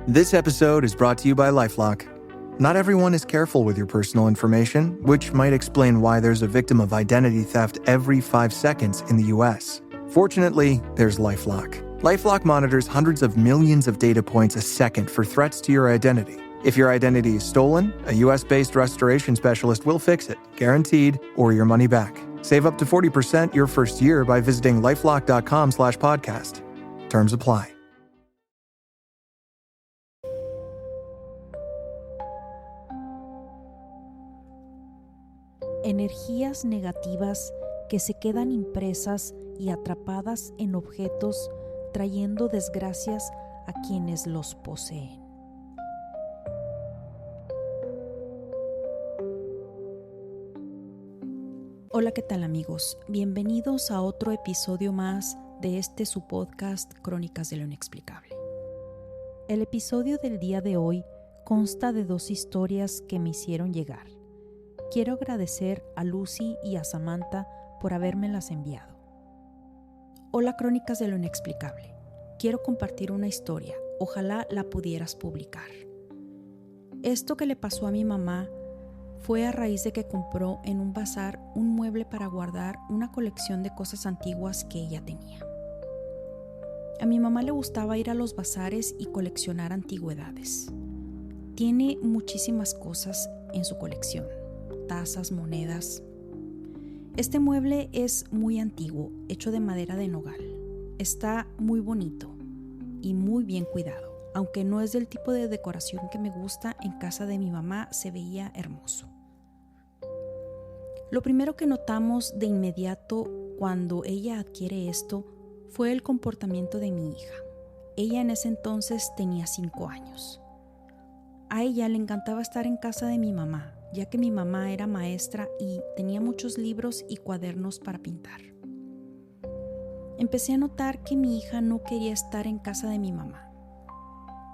This episode is brought to you by LifeLock. Not everyone is careful with your personal information, which might explain why there's a victim of identity theft every 5 seconds in the US. Fortunately, there's LifeLock. LifeLock monitors hundreds of millions of data points a second for threats to your identity. If your identity is stolen, a US-based restoration specialist will fix it, guaranteed, or your money back. Save up to 40% your first year by visiting lifelock.com/podcast. Terms apply. Energías negativas que se quedan impresas y atrapadas en objetos, trayendo desgracias a quienes los poseen. Hola, ¿qué tal amigos? Bienvenidos a otro episodio más de su podcast Crónicas de lo Inexplicable. El episodio del día de hoy consta de 2 historias que me hicieron llegar. Quiero agradecer a Lucy y a Samantha por habérmelas enviado. Hola, Crónicas de lo Inexplicable. Quiero compartir una historia. Ojalá la pudieras publicar. Esto que le pasó a mi mamá fue a raíz de que compró en un bazar un mueble para guardar una colección de cosas antiguas que ella tenía. A mi mamá le gustaba ir a los bazares y coleccionar antigüedades. Tiene muchísimas cosas en su colección. Tazas, monedas. Este mueble es muy antiguo, hecho de madera de nogal. Está muy bonito y muy bien cuidado. Aunque no es del tipo de decoración que me gusta, en casa de mi mamá se veía hermoso. Lo primero que notamos de inmediato cuando ella adquiere esto fue el comportamiento de mi hija. Ella en ese entonces tenía 5 años. A ella le encantaba estar en casa de mi mamá, ya que mi mamá era maestra y tenía muchos libros y cuadernos para pintar. Empecé a notar que mi hija no quería estar en casa de mi mamá.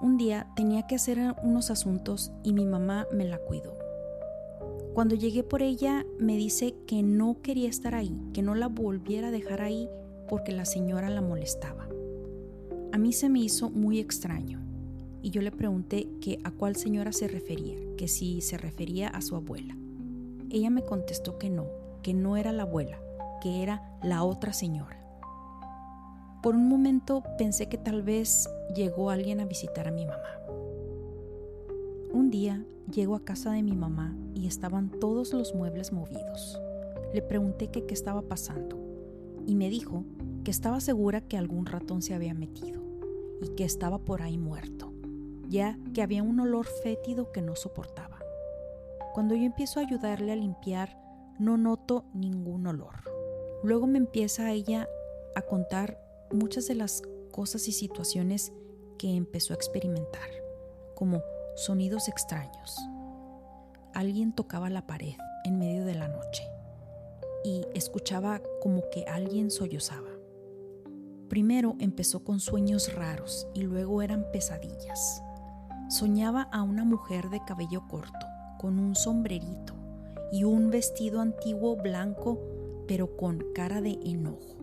Un día tenía que hacer unos asuntos y mi mamá me la cuidó. Cuando llegué por ella, me dice que no quería estar ahí, que no la volviera a dejar ahí porque la señora la molestaba. A mí se me hizo muy extraño. Y yo le pregunté que a cuál señora se refería, que si se refería a su abuela. Ella me contestó que no era la abuela, que era la otra señora. Por un momento pensé que tal vez llegó alguien a visitar a mi mamá. Un día llego a casa de mi mamá y estaban todos los muebles movidos. Le pregunté que qué estaba pasando y me dijo que estaba segura que algún ratón se había metido y que estaba por ahí muerto, ya que había un olor fétido que no soportaba. Cuando yo empiezo a ayudarle a limpiar, no noto ningún olor. Luego me empieza ella a contar muchas de las cosas y situaciones que empezó a experimentar, como sonidos extraños. Alguien tocaba la pared en medio de la noche y escuchaba como que alguien sollozaba. Primero empezó con sueños raros y luego eran pesadillas. Soñaba a una mujer de cabello corto, con un sombrerito y un vestido antiguo blanco, pero con cara de enojo.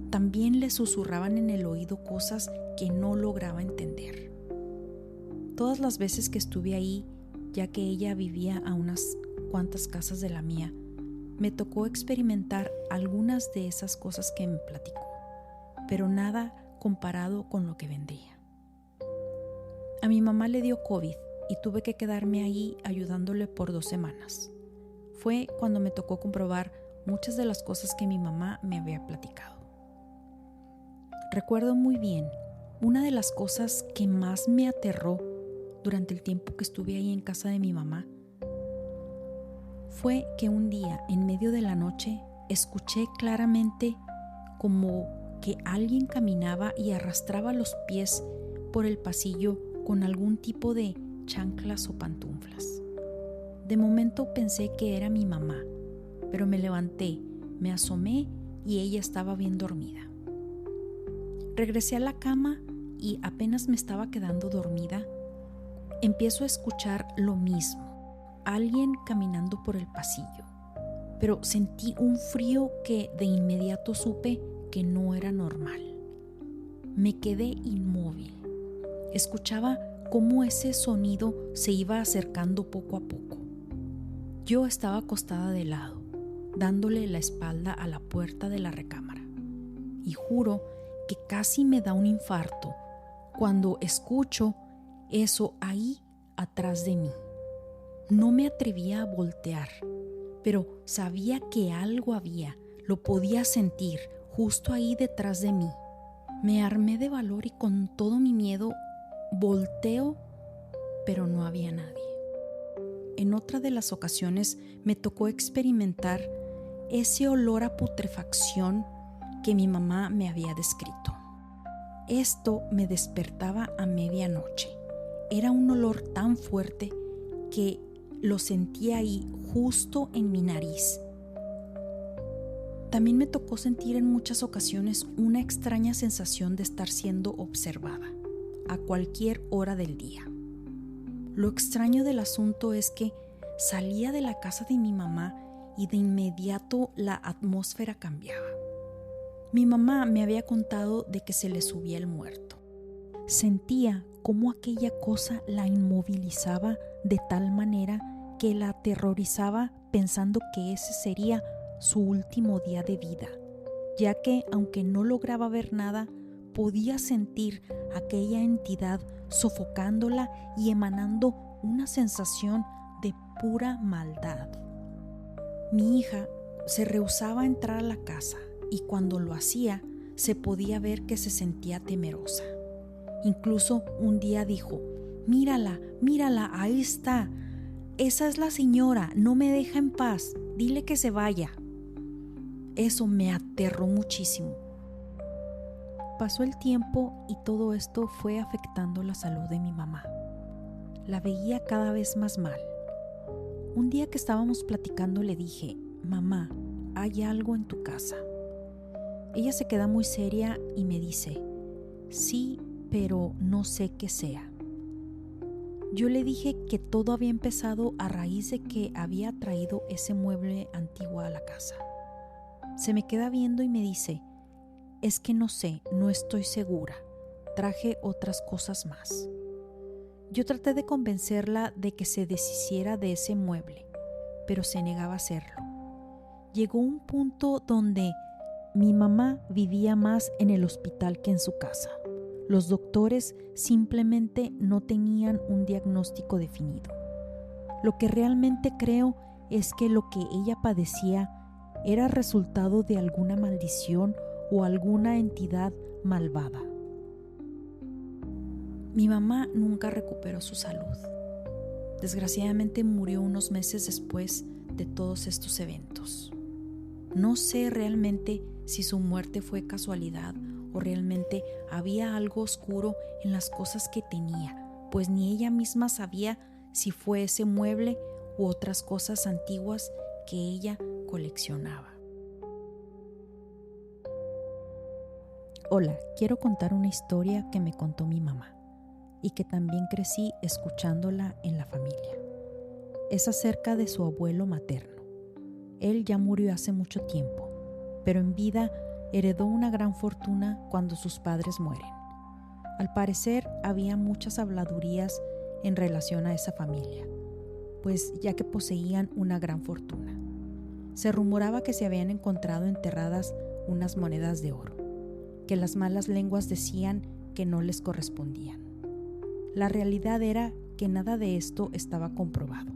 También le susurraban en el oído cosas que no lograba entender. Todas las veces que estuve ahí, ya que ella vivía a unas cuantas casas de la mía, me tocó experimentar algunas de esas cosas que me platicó, pero nada comparado con lo que vendría. A mi mamá le dio COVID y tuve que quedarme ahí ayudándole por 2 semanas. Fue cuando me tocó comprobar muchas de las cosas que mi mamá me había platicado. Recuerdo muy bien, una de las cosas que más me aterró durante el tiempo que estuve ahí en casa de mi mamá fue que un día, en medio de la noche, escuché claramente como que alguien caminaba y arrastraba los pies por el pasillo con algún tipo de chanclas o pantuflas. De momento pensé que era mi mamá, pero me levanté, me asomé y ella estaba bien dormida. Regresé a la cama y apenas me estaba quedando dormida, empiezo a escuchar lo mismo, alguien caminando por el pasillo, pero sentí un frío que de inmediato supe que no era normal. Me quedé inmóvil. Escuchaba cómo ese sonido se iba acercando poco a poco. Yo estaba acostada de lado, dándole la espalda a la puerta de la recámara, y juro que casi me da un infarto cuando escucho eso ahí atrás de mí. No me atrevía a voltear, pero sabía que algo había, lo podía sentir justo ahí detrás de mí. Me armé de valor y con todo mi miedo volteo, pero no había nadie. En otra de las ocasiones me tocó experimentar ese olor a putrefacción que mi mamá me había descrito. Esto me despertaba a medianoche. Era un olor tan fuerte que lo sentía ahí justo en mi nariz. También me tocó sentir en muchas ocasiones una extraña sensación de estar siendo observada a cualquier hora del día. Lo extraño del asunto es que salía de la casa de mi mamá y de inmediato la atmósfera cambiaba. Mi mamá me había contado de que se le subía el muerto. Sentía cómo aquella cosa la inmovilizaba de tal manera que la aterrorizaba pensando que ese sería su último día de vida, ya que aunque no lograba ver nada, podía sentir aquella entidad sofocándola y emanando una sensación de pura maldad. Mi hija se rehusaba a entrar a la casa y cuando lo hacía se podía ver que se sentía temerosa. Incluso un día dijo: mírala, ahí está. Esa es la señora, no me deja en paz, dile que se vaya. Eso me aterró muchísimo. Pasó el tiempo y todo esto fue afectando la salud de mi mamá. La veía cada vez más mal. Un día que estábamos platicando le dije: mamá, hay algo en tu casa. Ella se queda muy seria y me dice: sí, pero no sé qué sea. Yo le dije que todo había empezado a raíz de que había traído ese mueble antiguo a la casa. Se me queda viendo y me dice: es que no sé, no estoy segura. Traje otras cosas más. Yo traté de convencerla de que se deshiciera de ese mueble, pero se negaba a hacerlo. Llegó un punto donde mi mamá vivía más en el hospital que en su casa. Los doctores simplemente no tenían un diagnóstico definido. Lo que realmente creo es que lo que ella padecía era resultado de alguna maldición o alguna entidad malvada. Mi mamá nunca recuperó su salud. Desgraciadamente murió unos meses después de todos estos eventos. No sé realmente si su muerte fue casualidad o realmente había algo oscuro en las cosas que tenía, pues ni ella misma sabía si fue ese mueble u otras cosas antiguas que ella coleccionaba. Hola, quiero contar una historia que me contó mi mamá y que también crecí escuchándola en la familia. Es acerca de su abuelo materno. Él ya murió hace mucho tiempo, pero en vida heredó una gran fortuna cuando sus padres mueren. Al parecer había muchas habladurías en relación a esa familia, pues ya que poseían una gran fortuna. Se rumoraba que se habían encontrado enterradas unas monedas de oro, que las malas lenguas decían que no les correspondían. La realidad era que nada de esto estaba comprobado.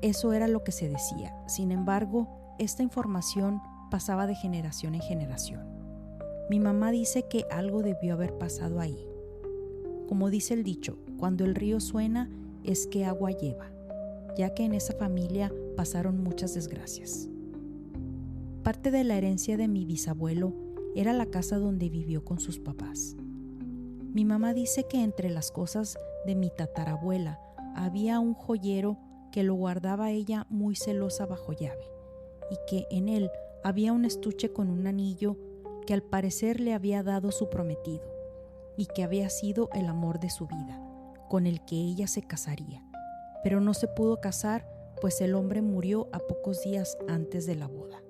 Eso era lo que se decía. Sin embargo, esta información pasaba de generación en generación. Mi mamá dice que algo debió haber pasado ahí. Como dice el dicho, cuando el río suena es que agua lleva, ya que en esa familia pasaron muchas desgracias. Parte de la herencia de mi bisabuelo era la casa donde vivió con sus papás. Mi mamá dice que entre las cosas de mi tatarabuela había un joyero que lo guardaba ella muy celosa bajo llave y que en él había un estuche con un anillo que al parecer le había dado su prometido y que había sido el amor de su vida, con el que ella se casaría, pero no se pudo casar pues el hombre murió a pocos días antes de la boda.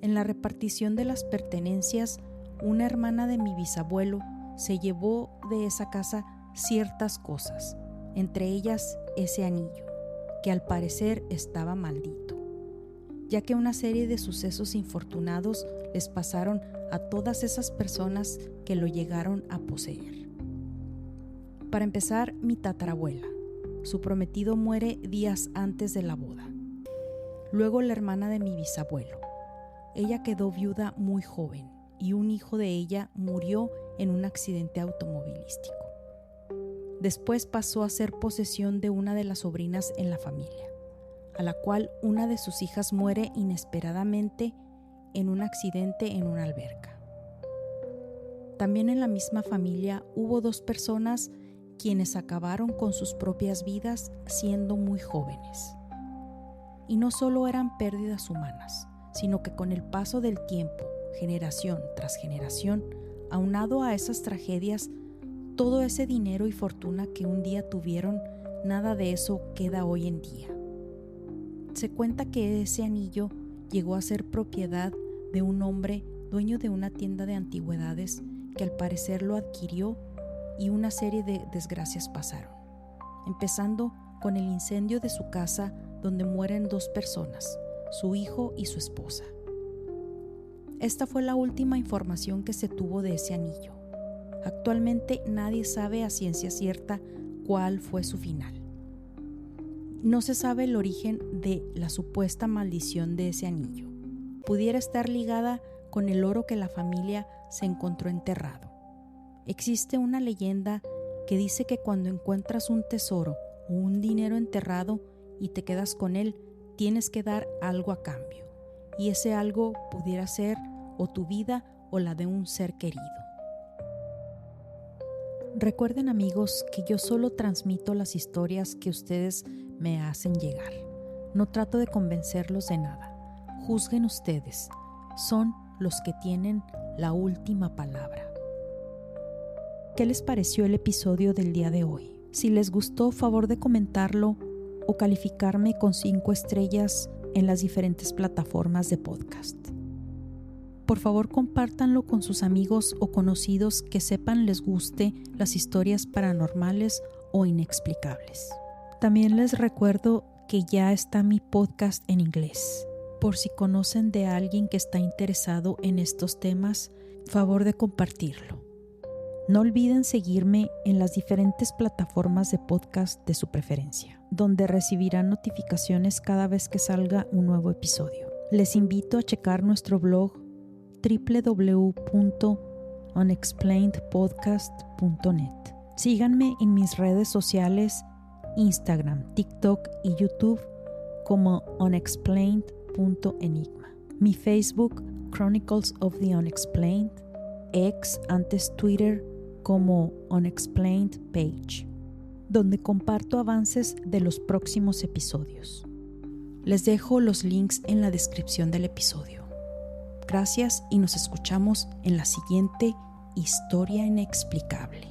En la repartición de las pertenencias, una hermana de mi bisabuelo se llevó de esa casa ciertas cosas, entre ellas ese anillo, que al parecer estaba maldito, ya que una serie de sucesos infortunados les pasaron a todas esas personas que lo llegaron a poseer. Para empezar, mi tatarabuela. Su prometido muere días antes de la boda. Luego la hermana de mi bisabuelo. Ella quedó viuda muy joven y un hijo de ella murió en un accidente automovilístico. Después pasó a ser posesión de una de las sobrinas en la familia, a la cual una de sus hijas muere inesperadamente en un accidente en una alberca. También en la misma familia hubo 2 personas quienes acabaron con sus propias vidas siendo muy jóvenes. Y no solo eran pérdidas humanas, sino que con el paso del tiempo, generación tras generación, aunado a esas tragedias, todo ese dinero y fortuna que un día tuvieron, nada de eso queda hoy en día. Se cuenta que ese anillo llegó a ser propiedad de un hombre dueño de una tienda de antigüedades que al parecer lo adquirió y una serie de desgracias pasaron, empezando con el incendio de su casa donde mueren 2 personas, su hijo y su esposa. Esta fue la última información que se tuvo de ese anillo. Actualmente nadie sabe a ciencia cierta cuál fue su final. No se sabe el origen de la supuesta maldición de ese anillo. Pudiera estar ligada con el oro que la familia se encontró enterrado. Existe una leyenda que dice que cuando encuentras un tesoro o un dinero enterrado y te quedas con él, tienes que dar algo a cambio. Y ese algo pudiera ser o tu vida o la de un ser querido. Recuerden, amigos, que yo solo transmito las historias que ustedes me hacen llegar. No trato de convencerlos de nada. Juzguen ustedes. Son los que tienen la última palabra. ¿Qué les pareció el episodio del día de hoy? Si les gustó, favor de comentarlo o calificarme con 5 estrellas en las diferentes plataformas de podcast. Por favor, compártanlo con sus amigos o conocidos que sepan les guste las historias paranormales o inexplicables. También les recuerdo que ya está mi podcast en inglés. Por si conocen de alguien que está interesado en estos temas, favor de compartirlo. No olviden seguirme en las diferentes plataformas de podcast de su preferencia, donde recibirán notificaciones cada vez que salga un nuevo episodio. Les invito a checar nuestro blog www.unexplainedpodcast.net. Síganme en mis redes sociales, Instagram, TikTok y YouTube como unexplained.enigma. Mi Facebook, Chronicles of the Unexplained, ex antes Twitter como Unexplained Page, donde comparto avances de los próximos episodios. Les dejo los links en la descripción del episodio. Gracias y nos escuchamos en la siguiente historia inexplicable.